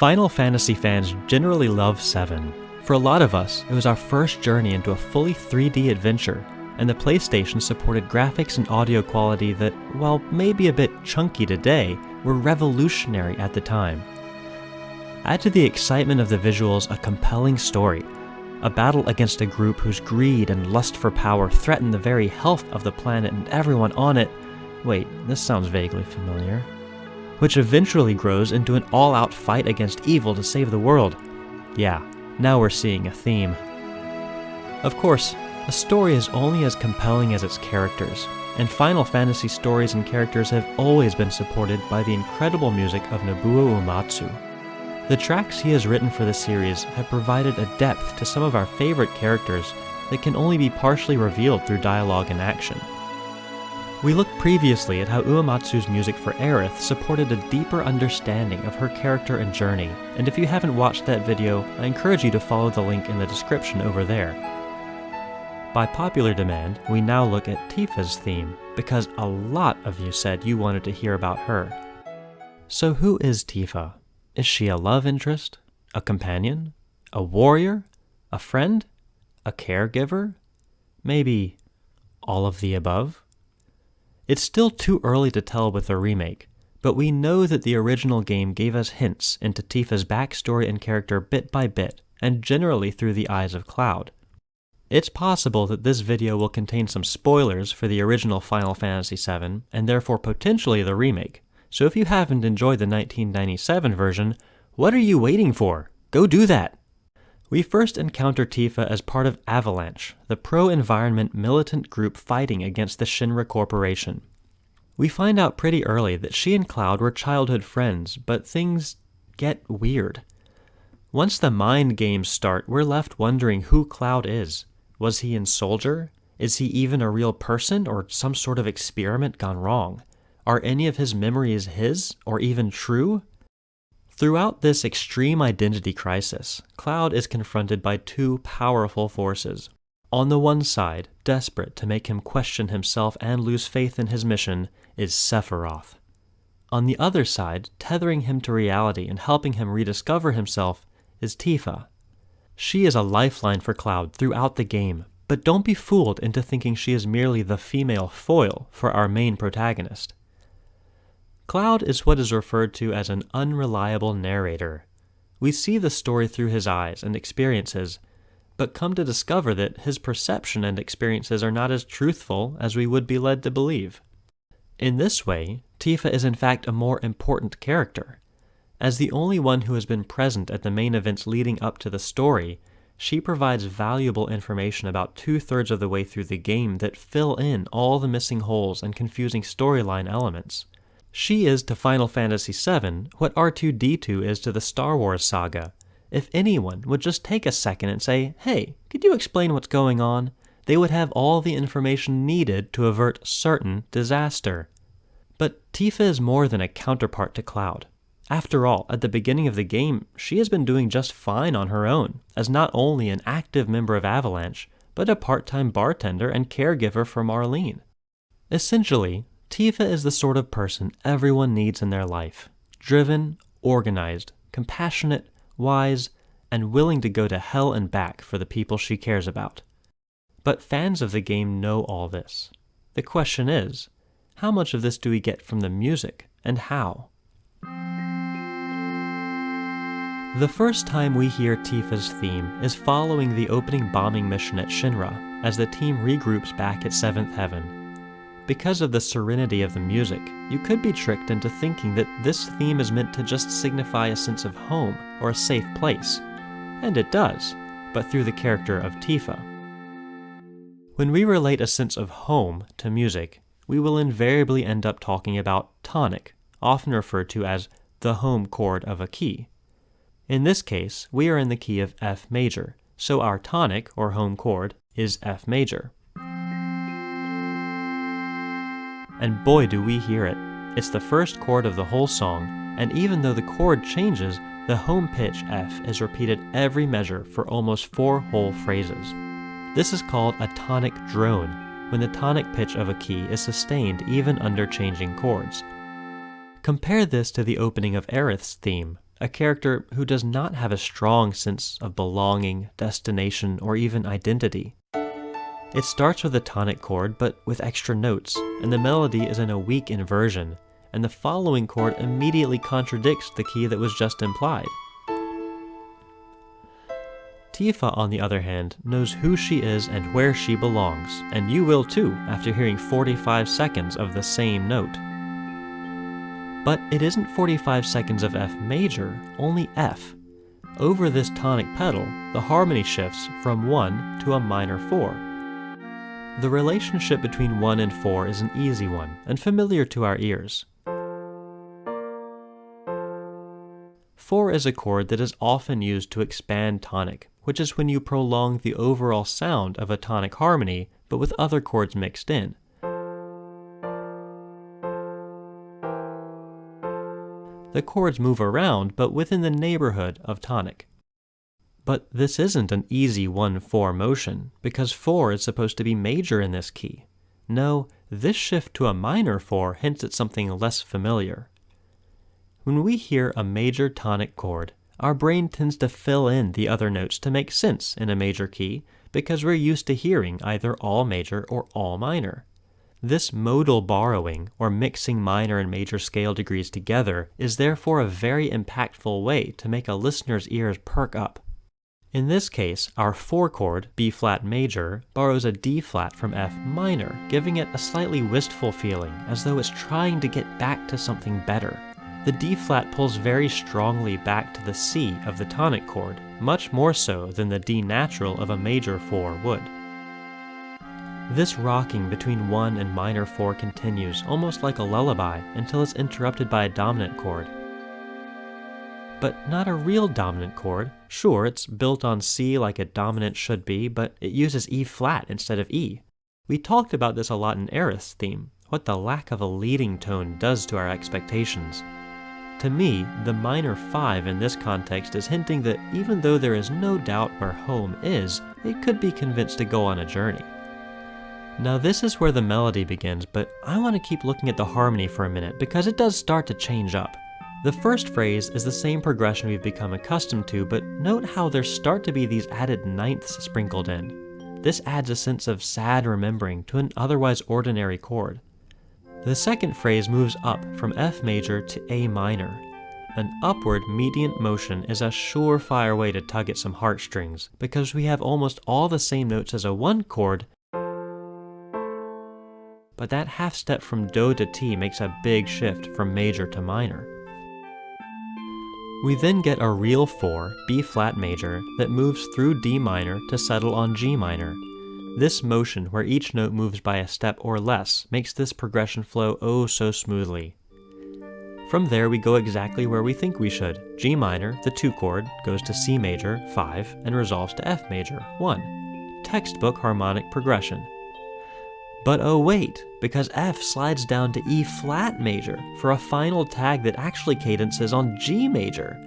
Final Fantasy fans generally love 7. For a lot of us, it was our first journey into a fully 3D adventure, and the PlayStation supported graphics and audio quality that, while maybe a bit chunky today, were revolutionary at the time. Add to the excitement of the visuals a compelling story, a battle against a group whose greed and lust for power threaten the very health of the planet and everyone on it. Wait, this sounds vaguely familiar. Which eventually grows into an all-out fight against evil to save the world. Yeah, now we're seeing a theme. Of course, a story is only as compelling as its characters, and Final Fantasy stories and characters have always been supported by the incredible music of Nobuo Uematsu. The tracks he has written for the series have provided a depth to some of our favorite characters that can only be partially revealed through dialogue and action. We looked previously at how Uematsu's music for Aerith supported a deeper understanding of her character and journey, and if you haven't watched that video, I encourage you to follow the link in the description over there. By popular demand, we now look at Tifa's theme, because a lot of you said you wanted to hear about her. So who is Tifa? Is she a love interest? A companion? A warrior? A friend? A caregiver? Maybe all of the above? It's still too early to tell with the remake, but we know that the original game gave us hints into Tifa's backstory and character bit by bit, and generally through the eyes of Cloud. It's possible that this video will contain some spoilers for the original Final Fantasy VII, and therefore potentially the remake, so if you haven't enjoyed the 1997 version, what are you waiting for? Go do that! We first encounter Tifa as part of Avalanche, the pro-environment militant group fighting against the Shinra Corporation. We find out pretty early that she and Cloud were childhood friends, but things get weird. Once the mind games start, we're left wondering who Cloud is. Was he in Soldier? Is he even a real person, or some sort of experiment gone wrong? Are any of his memories his, or even true? Throughout this extreme identity crisis, Cloud is confronted by two powerful forces. On the one side, desperate to make him question himself and lose faith in his mission, is Sephiroth. On the other side, tethering him to reality and helping him rediscover himself, is Tifa. She is a lifeline for Cloud throughout the game, but don't be fooled into thinking she is merely the female foil for our main protagonist. Cloud is what is referred to as an unreliable narrator. We see the story through his eyes and experiences, but come to discover that his perception and experiences are not as truthful as we would be led to believe. In this way, Tifa is in fact a more important character. As the only one who has been present at the main events leading up to the story, she provides valuable information about 2/3 of the way through the game that fill in all the missing holes and confusing storyline elements. She is to Final Fantasy VII what R2-D2 is to the Star Wars saga. If anyone would just take a second and say, "Hey, could you explain what's going on?" they would have all the information needed to avert certain disaster. But Tifa is more than a counterpart to Cloud. After all, at the beginning of the game, she has been doing just fine on her own, as not only an active member of Avalanche, but a part-time bartender and caregiver for Marlene. Essentially, Tifa is the sort of person everyone needs in their life. Driven, organized, compassionate, wise, and willing to go to hell and back for the people she cares about. But fans of the game know all this. The question is, how much of this do we get from the music, and how? The first time we hear Tifa's theme is following the opening bombing mission at Shinra, as the team regroups back at 7th Heaven. Because of the serenity of the music, you could be tricked into thinking that this theme is meant to just signify a sense of home or a safe place. And it does, but through the character of Tifa. When we relate a sense of home to music, we will invariably end up talking about tonic, often referred to as the home chord of a key. In this case, we are in the key of F major, so our tonic, or home chord, is F major. And boy do we hear it. It's the first chord of the whole song, and even though the chord changes, the home pitch F is repeated every measure for almost 4 whole phrases. This is called a tonic drone, when the tonic pitch of a key is sustained even under changing chords. Compare this to the opening of Aerith's theme, a character who does not have a strong sense of belonging, destination, or even identity. It starts with a tonic chord, but with extra notes, and the melody is in a weak inversion, and the following chord immediately contradicts the key that was just implied. Tifa, on the other hand, knows who she is and where she belongs, and you will too after hearing 45 seconds of the same note. But it isn't 45 seconds of F major, only F. Over this tonic pedal, the harmony shifts from 1 to a minor 4. The relationship between 1 and 4 is an easy one, and familiar to our ears. 4 is a chord that is often used to expand tonic, which is when you prolong the overall sound of a tonic harmony, but with other chords mixed in. The chords move around, but within the neighborhood of tonic. But this isn't an easy 1-4 motion, because 4 is supposed to be major in this key. No, this shift to a minor 4 hints at something less familiar. When we hear a major tonic chord, our brain tends to fill in the other notes to make sense in a major key, because we're used to hearing either all major or all minor. This modal borrowing, or mixing minor and major scale degrees together, is therefore a very impactful way to make a listener's ears perk up. In this case, our 4 chord, B-flat major, borrows a D-flat from F minor, giving it a slightly wistful feeling, as though it's trying to get back to something better. The D-flat pulls very strongly back to the C of the tonic chord, much more so than the D natural of a major 4 would. This rocking between 1 and minor 4 continues, almost like a lullaby, until it's interrupted by a dominant chord. But not a real dominant chord. Sure, it's built on C like a dominant should be, but it uses E-flat instead of E. We talked about this a lot in Aerith's theme, what the lack of a leading tone does to our expectations. To me, the minor 5 in this context is hinting that even though there is no doubt where home is, it could be convinced to go on a journey. Now this is where the melody begins, but I want to keep looking at the harmony for a minute because it does start to change up. The first phrase is the same progression we've become accustomed to, but note how there start to be these added ninths sprinkled in. This adds a sense of sad remembering to an otherwise ordinary chord. The second phrase moves up from F major to A minor. An upward mediant motion is a surefire way to tug at some heartstrings, because we have almost all the same notes as a 1 chord, but that half step from Do to T makes a big shift from major to minor. We then get a real 4, B-flat major, that moves through D minor to settle on G minor. This motion, where each note moves by a step or less, makes this progression flow oh so smoothly. From there we go exactly where we think we should. G minor, the 2 chord, goes to C major, 5, and resolves to F major, 1. Textbook harmonic progression. But oh wait, because F slides down to E-flat major for a final tag that actually cadences on G major.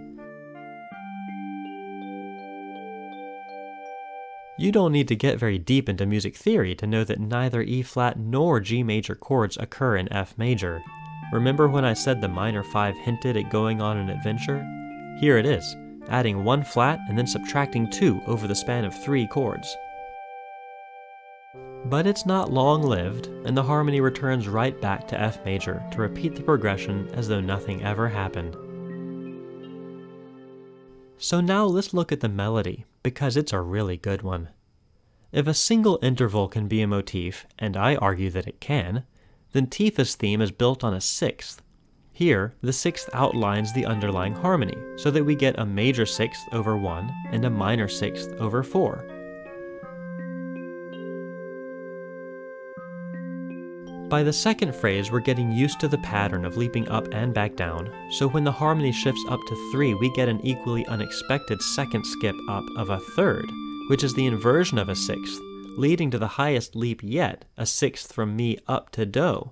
You don't need to get very deep into music theory to know that neither E-flat nor G major chords occur in F major. Remember when I said the minor 5 hinted at going on an adventure? Here it is, adding 1 flat and then subtracting 2 over the span of 3 chords. But it's not long-lived, and the harmony returns right back to F major to repeat the progression as though nothing ever happened. So now let's look at the melody, because it's a really good one. If a single interval can be a motif, and I argue that it can, then Tifa's theme is built on a 6th. Here, the 6th outlines the underlying harmony, so that we get a major 6th over 1 and a minor 6th over 4. By the second phrase, we're getting used to the pattern of leaping up and back down, so when the harmony shifts up to 3, we get an equally unexpected second skip up of a 3rd, which is the inversion of a 6th, leading to the highest leap yet, a 6th from Mi up to Do.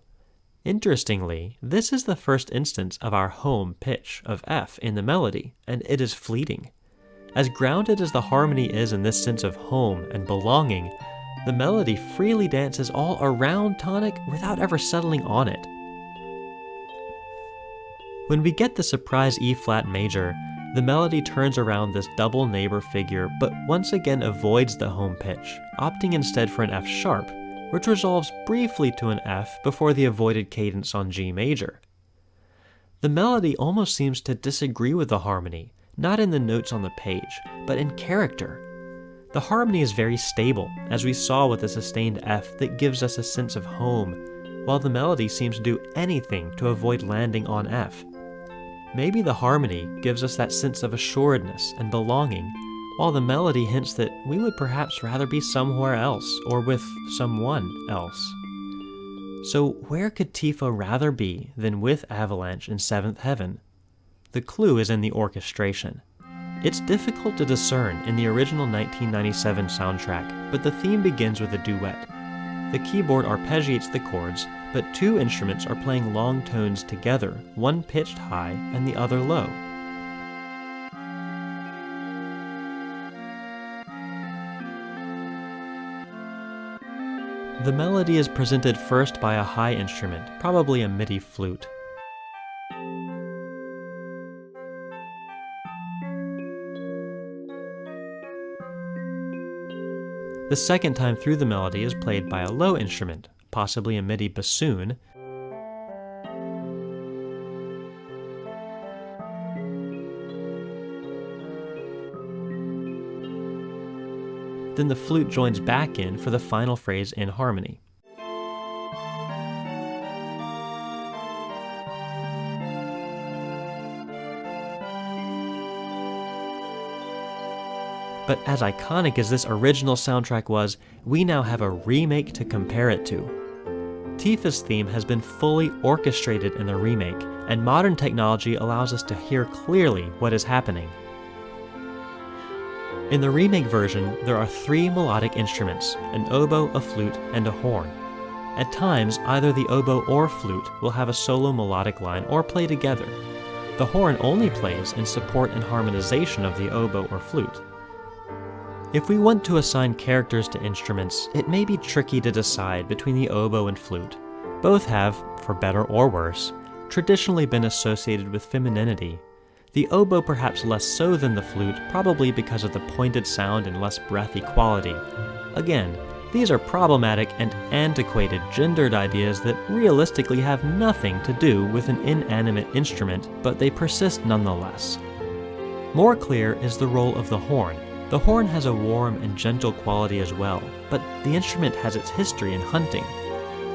Interestingly, this is the first instance of our home pitch of F in the melody, and it is fleeting. As grounded as the harmony is in this sense of home and belonging, the melody freely dances all around tonic without ever settling on it. When we get the surprise E-flat major, The melody turns around this double neighbor figure, but once again avoids the home pitch, opting instead for an F sharp, which resolves briefly to an F before the avoided cadence on G major. The melody almost seems to disagree with the harmony, not in the notes on the page, but in character. The harmony is very stable, as we saw with the sustained F that gives us a sense of home, while the melody seems to do anything to avoid landing on F. Maybe the harmony gives us that sense of assuredness and belonging, while the melody hints that we would perhaps rather be somewhere else or with someone else. So where could Tifa rather be than with Avalanche in Seventh Heaven? The clue is in the orchestration. It's difficult to discern in the original 1997 soundtrack, but the theme begins with a duet. The keyboard arpeggiates the chords, but two instruments are playing long tones together, one pitched high and the other low. The melody is presented first by a high instrument, probably a MIDI flute. The second time through the melody is played by a low instrument, possibly a MIDI bassoon, then the flute joins back in for the final phrase in harmony. But as iconic as this original soundtrack was, we now have a remake to compare it to. Tifa's theme has been fully orchestrated in the remake, and modern technology allows us to hear clearly what is happening. In the remake version, there are 3 melodic instruments, an oboe, a flute, and a horn. At times, either the oboe or flute will have a solo melodic line or play together. The horn only plays in support and harmonization of the oboe or flute. If we want to assign characters to instruments, it may be tricky to decide between the oboe and flute. Both have, for better or worse, traditionally been associated with femininity. The oboe perhaps less so than the flute, probably because of the pointed sound and less breathy quality. Again, these are problematic and antiquated gendered ideas that realistically have nothing to do with an inanimate instrument, but they persist nonetheless. More clear is the role of the horn. The horn has a warm and gentle quality as well, but the instrument has its history in hunting.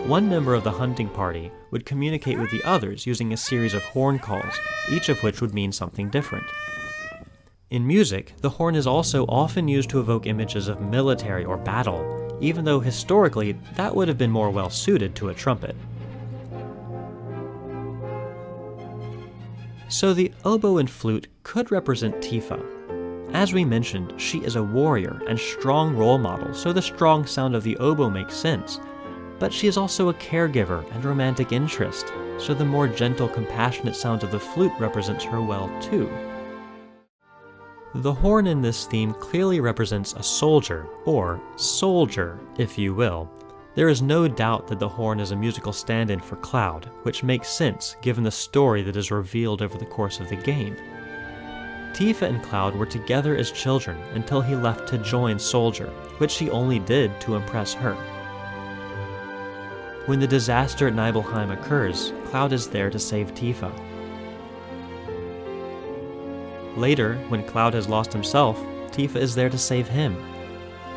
One member of the hunting party would communicate with the others using a series of horn calls, each of which would mean something different. In music, the horn is also often used to evoke images of military or battle, even though historically that would have been more well suited to a trumpet. So the oboe and flute could represent Tifa. As we mentioned, she is a warrior and strong role model, so the strong sound of the oboe makes sense. But she is also a caregiver and romantic interest, so the more gentle, compassionate sound of the flute represents her well too. The horn in this theme clearly represents a soldier, or soldier, if you will. There is no doubt that the horn is a musical stand-in for Cloud, which makes sense given the story that is revealed over the course of the game. Tifa and Cloud were together as children until he left to join Soldier, which he only did to impress her. When the disaster at Nibelheim occurs, Cloud is there to save Tifa. Later, when Cloud has lost himself, Tifa is there to save him.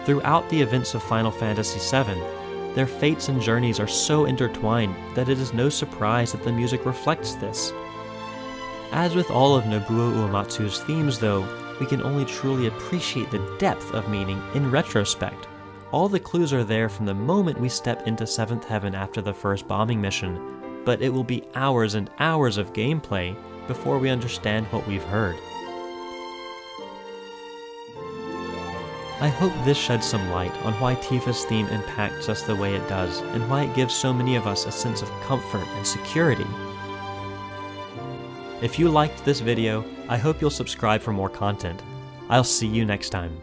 Throughout the events of Final Fantasy VII, their fates and journeys are so intertwined that it is no surprise that the music reflects this. As with all of Nobuo Uematsu's themes though, we can only truly appreciate the depth of meaning in retrospect. All the clues are there from the moment we step into Seventh Heaven after the first bombing mission, but it will be hours and hours of gameplay before we understand what we've heard. I hope this sheds some light on why Tifa's theme impacts us the way it does, and why it gives so many of us a sense of comfort and security. If you liked this video, I hope you'll subscribe for more content. I'll see you next time.